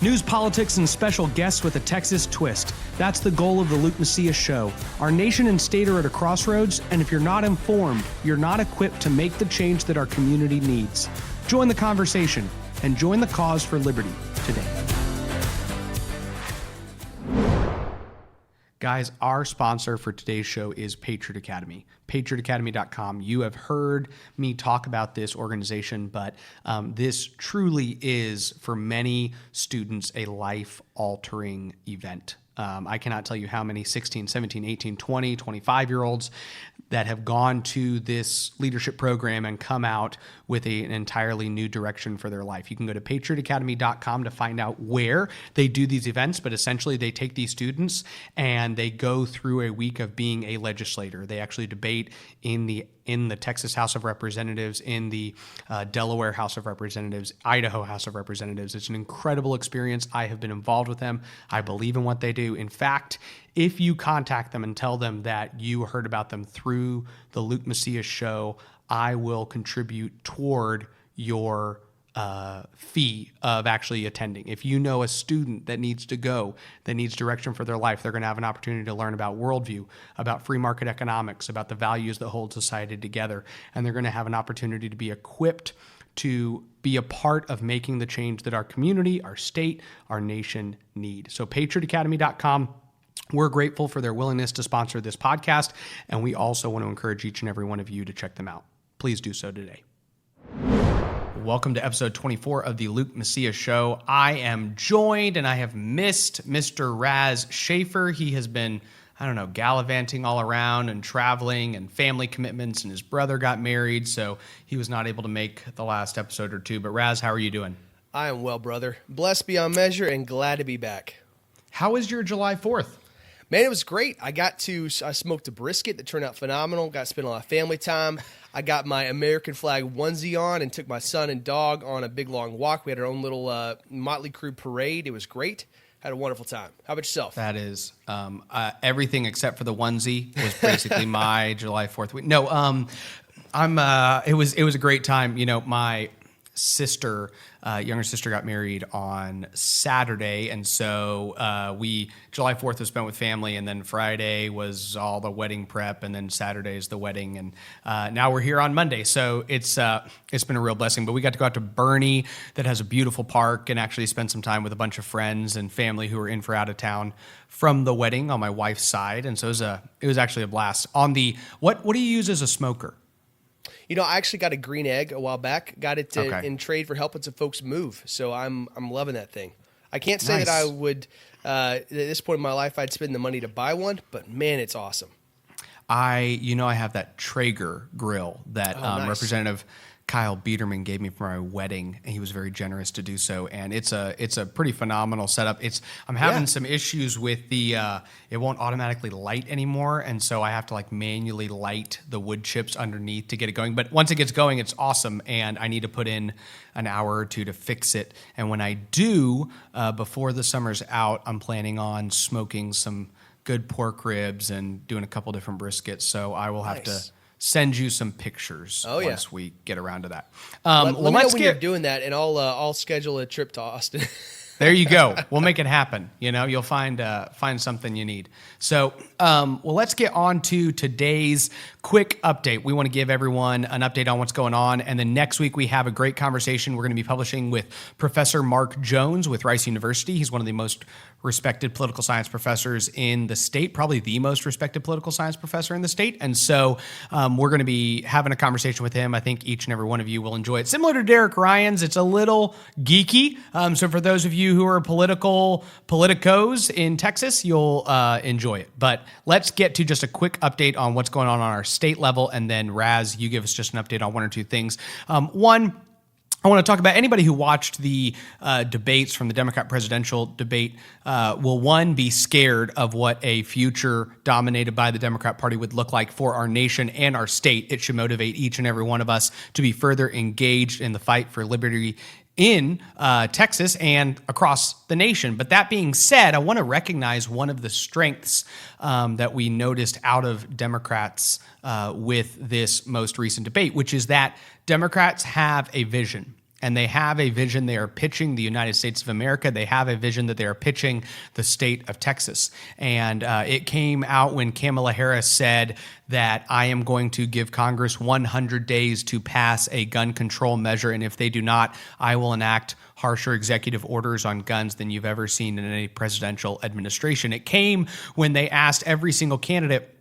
News, politics, and special guests with a Texas twist. That's the goal of the Luke Macias Show. Our nation and state are at a crossroads, and if you're not informed, you're not equipped to make the change that our community needs. Join the conversation and join the cause for liberty today. Guys, our sponsor for today's show is Patriot Academy, patriotacademy.com. You have heard me talk about this organization, but this truly is, for many students, a life-altering event. I cannot tell you how many 16, 17, 18, 20, 25-year-olds that have gone to this leadership program and come out with an entirely new direction for their life. You can go to patriotacademy.com to find out where they do these events, but essentially they take these students and they go through a week of being a legislator. They actually debate in the Texas House of Representatives, in the Delaware House of Representatives, Idaho House of Representatives. It's an incredible experience. I have been involved with them. I believe in what they do. In fact, if you contact them and tell them that you heard about them through the Luke Macias Show, I will contribute toward your fee of actually attending. If you know a student that needs to go, that needs direction for their life, they're going to have an opportunity to learn about worldview, about free market economics, about the values that hold society together, and they're going to have an opportunity to be equipped to be a part of making the change that our community, our state, our nation need. So patriotacademy.com. We're grateful for their willingness to sponsor this podcast, and we also want to encourage each and every one of you to check them out. Please do so today. Welcome to episode 24 of the Luke Macias Show. I am joined, and I have missed Mr. Raz Schaefer. He has been, gallivanting all around and traveling and family commitments, and his brother got married, so he was not able to make the last episode or two. But Raz, how are you doing? I am well, brother. Blessed beyond measure and glad to be back. How was your July 4th? Man, it was great. I smoked a brisket that turned out phenomenal. Got to spend a lot of family time. I got my American flag onesie on and took my son and dog on a big, long walk. We had our own little Motley Crue parade. It was great. Had a wonderful time. How about yourself? That is everything except for the onesie was basically my July 4th week. No, it was a great time. You know, my sister, younger sister, got married on Saturday, and so July 4th was spent with family, and then Friday was all the wedding prep, and then Saturday is the wedding, and now we're here on Monday. So it's been a real blessing. But we got to go out to Bernie, that has a beautiful park, and actually spend some time with a bunch of friends and family who were in for out of town from the wedding on my wife's side, and so it was actually a blast. On the what do you use as a smoker? You know, I actually got a green egg a while back. Got it in trade for helping some folks move. So I'm loving that thing. I can't say that I would, at this point in my life, I'd spend the money to buy one, but man, it's awesome. I have that Traeger grill that nice. Representative Kyle Biederman gave me for my wedding, and he was very generous to do so. And it's a pretty phenomenal setup. I'm having some issues with the it won't automatically light anymore, and so I have to manually light the wood chips underneath to get it going. But once it gets going, it's awesome, and I need to put in an hour or two to fix it. And when I do, before the summer's out, I'm planning on smoking some good pork ribs and doing a couple different briskets. So I will have to send you some pictures once we get around to that. Let me know when you're doing that, and I'll schedule a trip to Austin. There you go. We'll make it happen. You'll find something you need. So, let's get on to today's quick update. We want to give everyone an update on what's going on, and then next week we have a great conversation we're going to be publishing with Professor Mark Jones with Rice University. He's one of the most respected political science professors in the state, probably the most respected political science professor in the state. And so we're going to be having a conversation with him. I think each and every one of you will enjoy it. Similar to Derek Ryan's, it's a little geeky. So for those of you who are politicos in Texas, you'll enjoy it. But let's get to just a quick update on what's going on our state level. And then Raz, you give us just an update on one or two things. One, I want to talk about anybody who watched the debates from the Democrat presidential debate will, one, be scared of what a future dominated by the Democrat Party would look like for our nation and our state. It should motivate each and every one of us to be further engaged in the fight for liberty in Texas and across the nation. But that being said, I want to recognize one of the strengths that we noticed out of Democrats with this most recent debate, which is that Democrats have a vision. and they have a vision. They are pitching the United States of America. They have a vision that they are pitching the state of Texas. And it came out when Kamala Harris said that I am going to give Congress 100 days to pass a gun control measure. And if they do not, I will enact harsher executive orders on guns than you've ever seen in any presidential administration. It came when they asked every single candidate,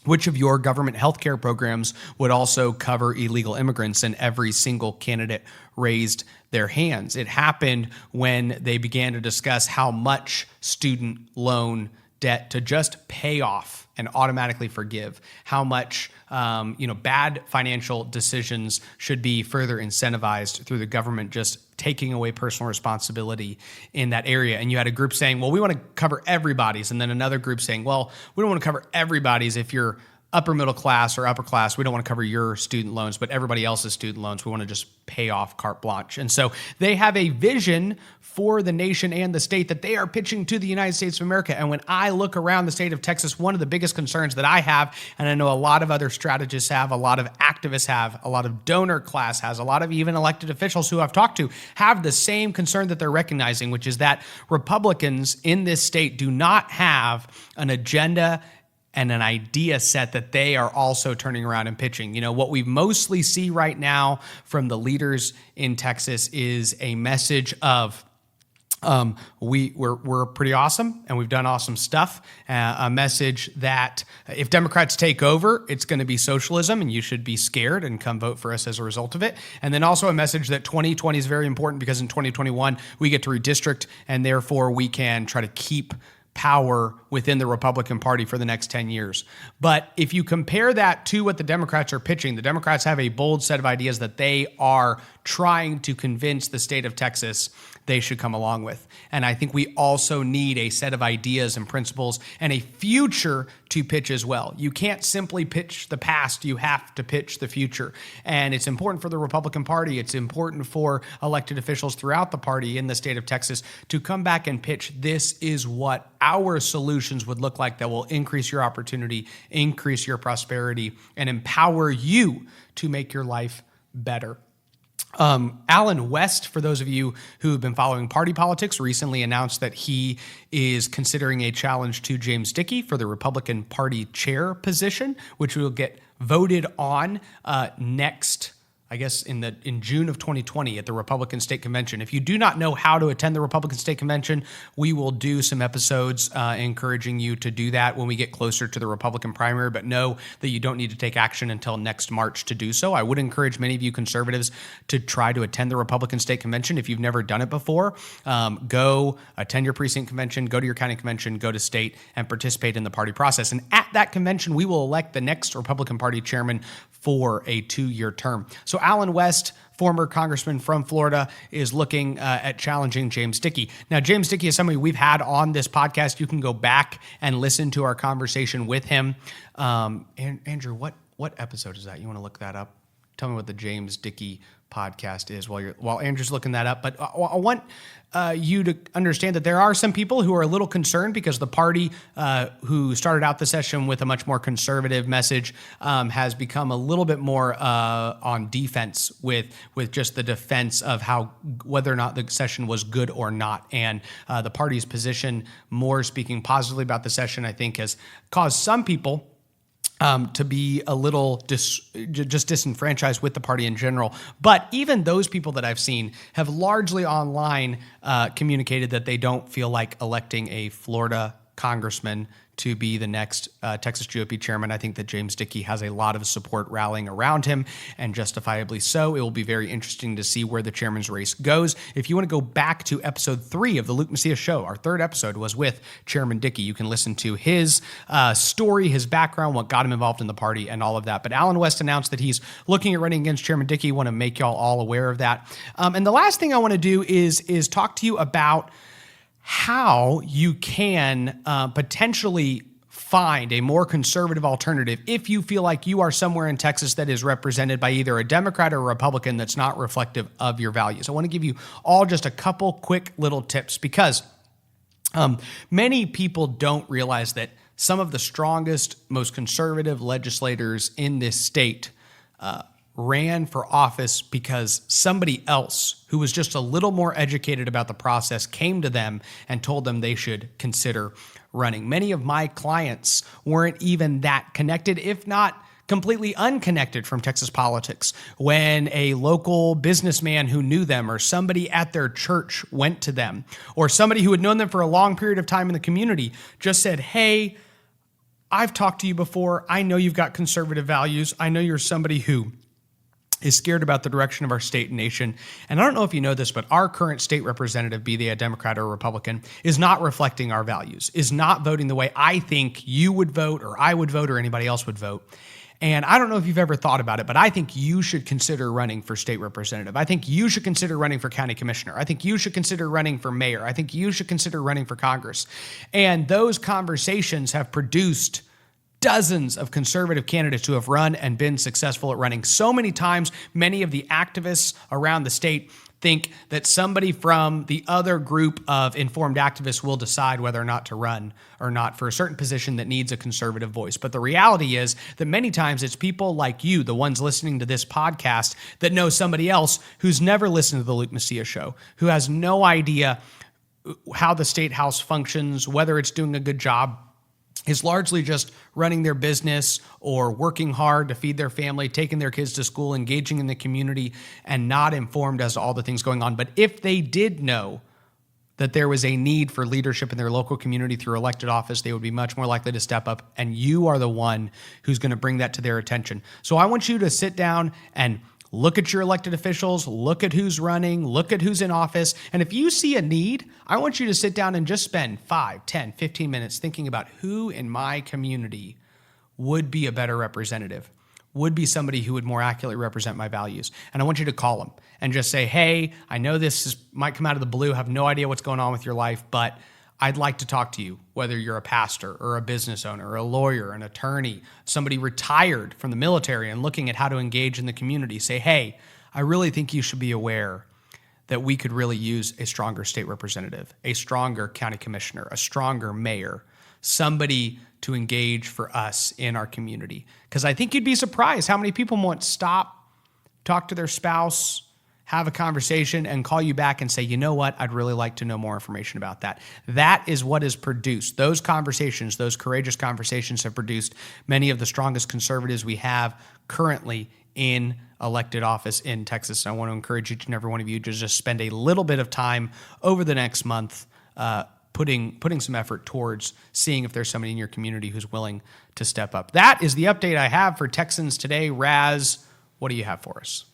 which of your government healthcare programs would also cover illegal immigrants? And every single candidate raised their hands. It happened when they began to discuss how much student loan debt to just pay off and automatically forgive, how much bad financial decisions should be further incentivized through the government just taking away personal responsibility in that area. And you had a group saying, well, we want to cover everybody's. And then another group saying, well, we don't want to cover everybody's. If you're upper middle class or upper class, we don't want to cover your student loans, but everybody else's student loans, we want to just pay off carte blanche. And so they have a vision for the nation and the state that they are pitching to the United States of America. And when I look around the state of Texas, one of the biggest concerns that I have, and I know a lot of other strategists have, a lot of activists have, a lot of donor class has, a lot of even elected officials who I've talked to have the same concern that they're recognizing, which is that Republicans in this state do not have an agenda and an idea set that they are also turning around and pitching. You know, what we mostly see right now from the leaders in Texas is a message of we're pretty awesome and we've done awesome stuff. A message that if Democrats take over, it's going to be socialism and you should be scared and come vote for us as a result of it. And then also a message that 2020 is very important because in 2021 we get to redistrict and therefore we can try to keep power within the Republican Party for the next 10 years. But if you compare that to what the Democrats are pitching, the Democrats have a bold set of ideas that they are trying to convince the state of Texas they should come along with. And I think we also need a set of ideas and principles and a future to pitch as well. You can't simply pitch the past, you have to pitch the future. And it's important for the Republican Party, it's important for elected officials throughout the party in the state of Texas to come back and pitch, this is what our solutions would look like that will increase your opportunity, increase your prosperity, and empower you to make your life better. Alan West, for those of you who have been following party politics, recently announced that he is considering a challenge to James Dickey for the Republican Party chair position, which will get voted on next, I guess, in June of 2020 at the Republican State Convention. If you do not know how to attend the Republican State Convention, we will do some episodes encouraging you to do that when we get closer to the Republican primary, but know that you don't need to take action until next March to do so. I would encourage many of you conservatives to try to attend the Republican State Convention. If you've never done it before, go attend your precinct convention, go to your county convention, go to state, and participate in the party process. And at that convention, we will elect the next Republican Party chairman for a 2-year term. So Alan West, former congressman from Florida, is looking at challenging James Dickey. Now, James Dickey is somebody we've had on this podcast. You can go back and listen to our conversation with him. Andrew, what episode is that? You want to look that up? Tell me what the James Dickey podcast is while Andrew's looking that up. But I want you to understand that there are some people who are a little concerned because the party who started out the session with a much more conservative message has become a little bit more on defense with just the defense of whether or not the session was good or not. And the party's position, more speaking positively about the session, I think has caused some people to be a little just disenfranchised with the party in general. But even those people that I've seen have largely online communicated that they don't feel like electing a Florida congressman to be the next Texas GOP chairman. I think that James Dickey has a lot of support rallying around him, and justifiably so. It will be very interesting to see where the chairman's race goes. If you want to go back to episode 3 of the Luke Macias Show, our 3rd episode was with Chairman Dickey. You can listen to his story, his background, what got him involved in the party, and all of that. But Alan West announced that he's looking at running against Chairman Dickey. I want to make y'all all aware of that. And the last thing I want to do is talk to you about how you can potentially find a more conservative alternative if you feel like you are somewhere in Texas that is represented by either a Democrat or a Republican that's not reflective of your values. I want to give you all just a couple quick little tips because many people don't realize that some of the strongest, most conservative legislators in this state ran for office because somebody else who was just a little more educated about the process came to them and told them they should consider running. Many of my clients weren't even that connected, if not completely unconnected from Texas politics. When a local businessman who knew them or somebody at their church went to them, or somebody who had known them for a long period of time in the community just said, hey, I've talked to you before. I know you've got conservative values. I know you're somebody who is scared about the direction of our state and nation. And I don't know if you know this, but our current state representative, be they a Democrat or a Republican, is not reflecting our values, is not voting the way I think you would vote or I would vote or anybody else would vote. And I don't know if you've ever thought about it, but I think you should consider running for state representative. I think you should consider running for county commissioner. I think you should consider running for mayor. I think you should consider running for Congress. And those conversations have produced dozens of conservative candidates who have run and been successful at running. So many times, many of the activists around the state think that somebody from the other group of informed activists will decide whether or not to run or not for a certain position that needs a conservative voice. But the reality is that many times it's people like you, the ones listening to this podcast, that know somebody else who's never listened to the Luke Macias show, who has no idea how the state house functions, whether it's doing a good job, is largely just running their business or working hard to feed their family, taking their kids to school, engaging in the community, and not informed as to all the things going on. But if they did know that there was a need for leadership in their local community through elected office, they would be much more likely to step up. And you are the one who's going to bring that to their attention. So I want you to sit down and look at your elected officials, look at who's running, look at who's in office. And if you see a need, I want you to sit down and just spend 5, 10, 15 minutes thinking about who in my community would be a better representative, would be somebody who would more accurately represent my values. And I want you to call them and just say, hey, I know might come out of the blue, have no idea what's going on with your life, but I'd like to talk to you, whether you're a pastor or a business owner or a lawyer, an attorney, somebody retired from the military and looking at how to engage in the community. Say, hey, I really think you should be aware that we could really use a stronger state representative, a stronger county commissioner, a stronger mayor, somebody to engage for us in our community. Because I think you'd be surprised how many people won't stop, talk to their spouse, have a conversation, and call you back and say, you know what, I'd really like to know more information about that. That is what is produced. Those conversations, those courageous conversations have produced many of the strongest conservatives we have currently in elected office in Texas. I want to encourage each and every one of you to just spend a little bit of time over the next month putting some effort towards seeing if there's somebody in your community who's willing to step up. That is the update I have for Texans today. Raz, what do you have for us?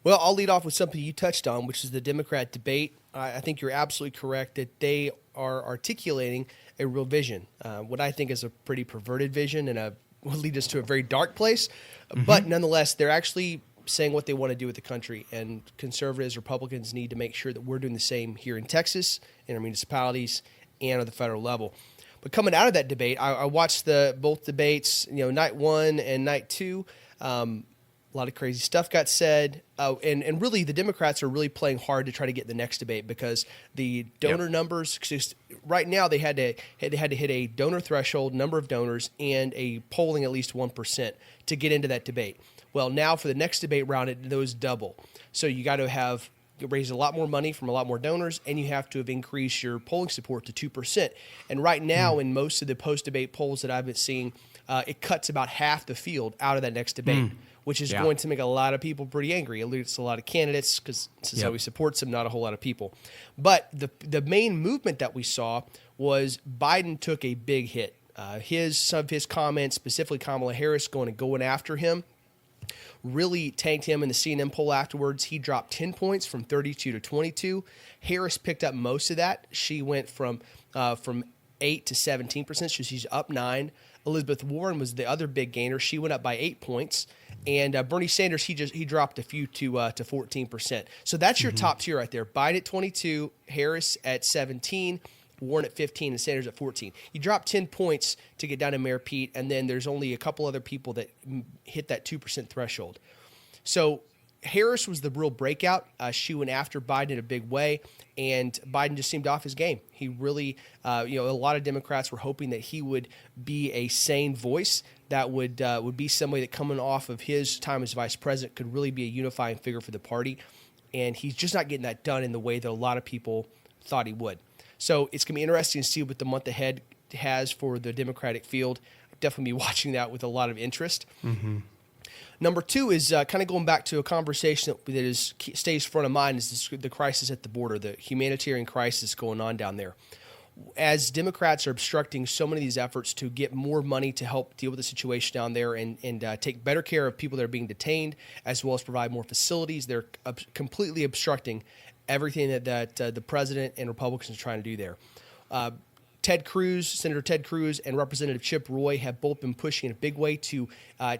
Well, I'll lead off with something you touched on, which is the Democrat debate. I think you're absolutely correct that they are articulating a real vision, what I think is a pretty perverted vision and will lead us to a very dark place. Mm-hmm. But nonetheless, they're actually saying what they want to do with the country, and conservatives, Republicans need to make sure that we're doing the same here in Texas, in our municipalities, and at the federal level. But coming out of that debate, I watched both debates, night 1 and night 2. A lot of crazy stuff got said, and really the Democrats are really playing hard to try to get the next debate because the donor numbers. Right now they had to hit a donor threshold, number of donors, and a polling at least 1% to get into that debate. Well, now for the next debate round, those double. So you got to raise a lot more money from a lot more donors, and you have to have increased your polling support to 2%. And right now, in most of the post-debate polls that I've been seeing, it cuts about half the field out of that next debate. Which is going to make a lot of people pretty angry. It leads to a lot of candidates because this is how he supports them, not a whole lot of people. But the main movement that we saw was Biden took a big hit. Some of his comments, specifically Kamala Harris going after him, really tanked him in the CNN poll afterwards. He dropped 10 points from 32 to 22. Harris picked up most of that. She went from 8 to 17%, so she's up 9. Elizabeth Warren was the other big gainer. She went up by 8 points. And Bernie Sanders, he dropped a few to 14%. So that's your top tier right there. Biden at 22, Harris at 17, Warren at 15, and Sanders at 14. You drop 10 points to get down to Mayor Pete, and then there's only a couple other people that hit that 2% threshold. So Harris was the real breakout. She went after Biden in a big way, and Biden just seemed off his game. He really, a lot of Democrats were hoping that he would be a sane voice, that would be somebody that coming off of his time as vice president could really be a unifying figure for the party. And he's just not getting that done in the way that a lot of people thought he would. So it's going to be interesting to see what the month ahead has for the Democratic field. Definitely be watching that with a lot of interest. Mm-hmm. Number two is kind of going back to a conversation that stays front of mind is the crisis at the border, the humanitarian crisis going on down there. As Democrats are obstructing so many of these efforts to get more money to help deal with the situation down there and take better care of people that are being detained, as well as provide more facilities, they're completely obstructing everything that the president and Republicans are trying to do there. Senator Ted Cruz and Representative Chip Roy have both been pushing in a big way to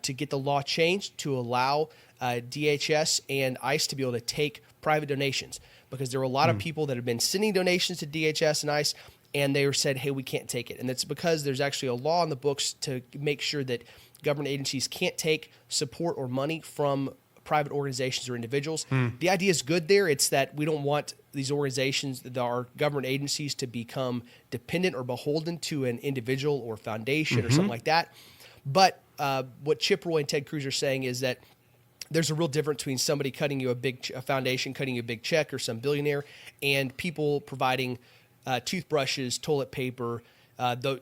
get the law changed to allow DHS and ICE to be able to take private donations, because there were a lot of people that have been sending donations to DHS and ICE, and they were said, hey, we can't take it. And that's because there's actually a law in the books to make sure that government agencies can't take support or money from private organizations or individuals. The idea is good there. It's that we don't want these organizations, our government agencies, to become dependent or beholden to an individual or foundation or something like that. But what Chip Roy and Ted Cruz are saying is that there's a real difference between somebody cutting you a foundation, cutting you a big check, or some billionaire, and people providing toothbrushes, toilet paper,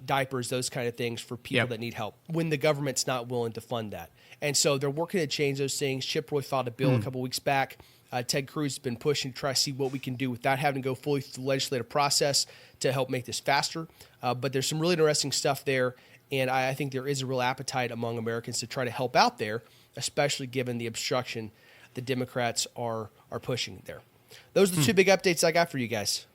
diapers, those kind of things for people that need help when the government's not willing to fund that. And so they're working to change those things. Chip Roy filed a bill a couple weeks back. Ted Cruz has been pushing to try to see what we can do without having to go fully through the legislative process to help make this faster. But there's some really interesting stuff there, and I think there is a real appetite among Americans to try to help out there, especially given the obstruction the Democrats are pushing there. Those are the two big updates I got for you guys.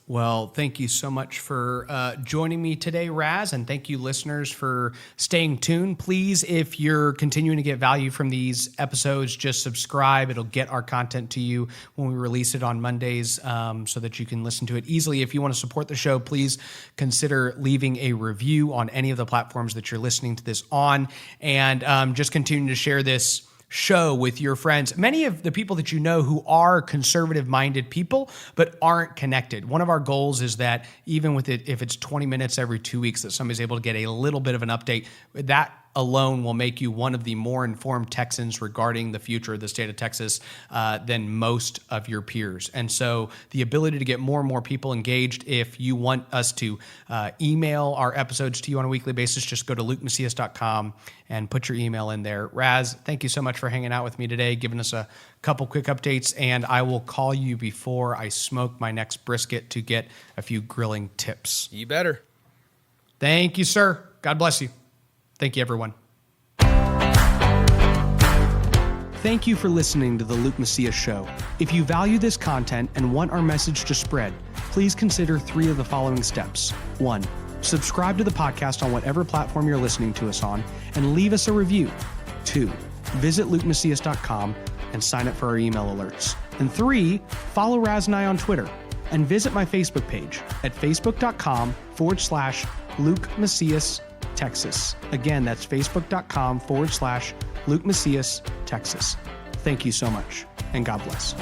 Well, thank you so much for joining me today, Raz, and thank you, listeners, for staying tuned. Please, if you're continuing to get value from these episodes, just subscribe. It'll get our content to you when we release it on Mondays so that you can listen to it easily. If you want to support the show, please consider leaving a review on any of the platforms that you're listening to this on, and just continue to share this show with your friends, many of the people that you know who are conservative-minded people but aren't connected. One of our goals is that even with it, if it's 20 minutes every 2 weeks, that somebody's able to get a little bit of an update. That alone will make you one of the more informed Texans regarding the future of the state of Texas than most of your peers. And so the ability to get more and more people engaged, if you want us to email our episodes to you on a weekly basis, just go to lukemacias.com and put your email in there. Raz, thank you so much for hanging out with me today, giving us a couple quick updates, and I will call you before I smoke my next brisket to get a few grilling tips. You better. Thank you, sir. God bless you. Thank you, everyone. Thank you for listening to the Luke Macias Show. If you value this content and want our message to spread, please consider 3 of the following steps. 1, subscribe to the podcast on whatever platform you're listening to us on and leave us a review. 2, visit lukemacias.com and sign up for our email alerts. And 3, follow Raz and I on Twitter and visit my Facebook page at facebook.com/Luke Macias Texas. Again, that's facebook.com/Luke Macias Texas. Thank you so much, and God bless.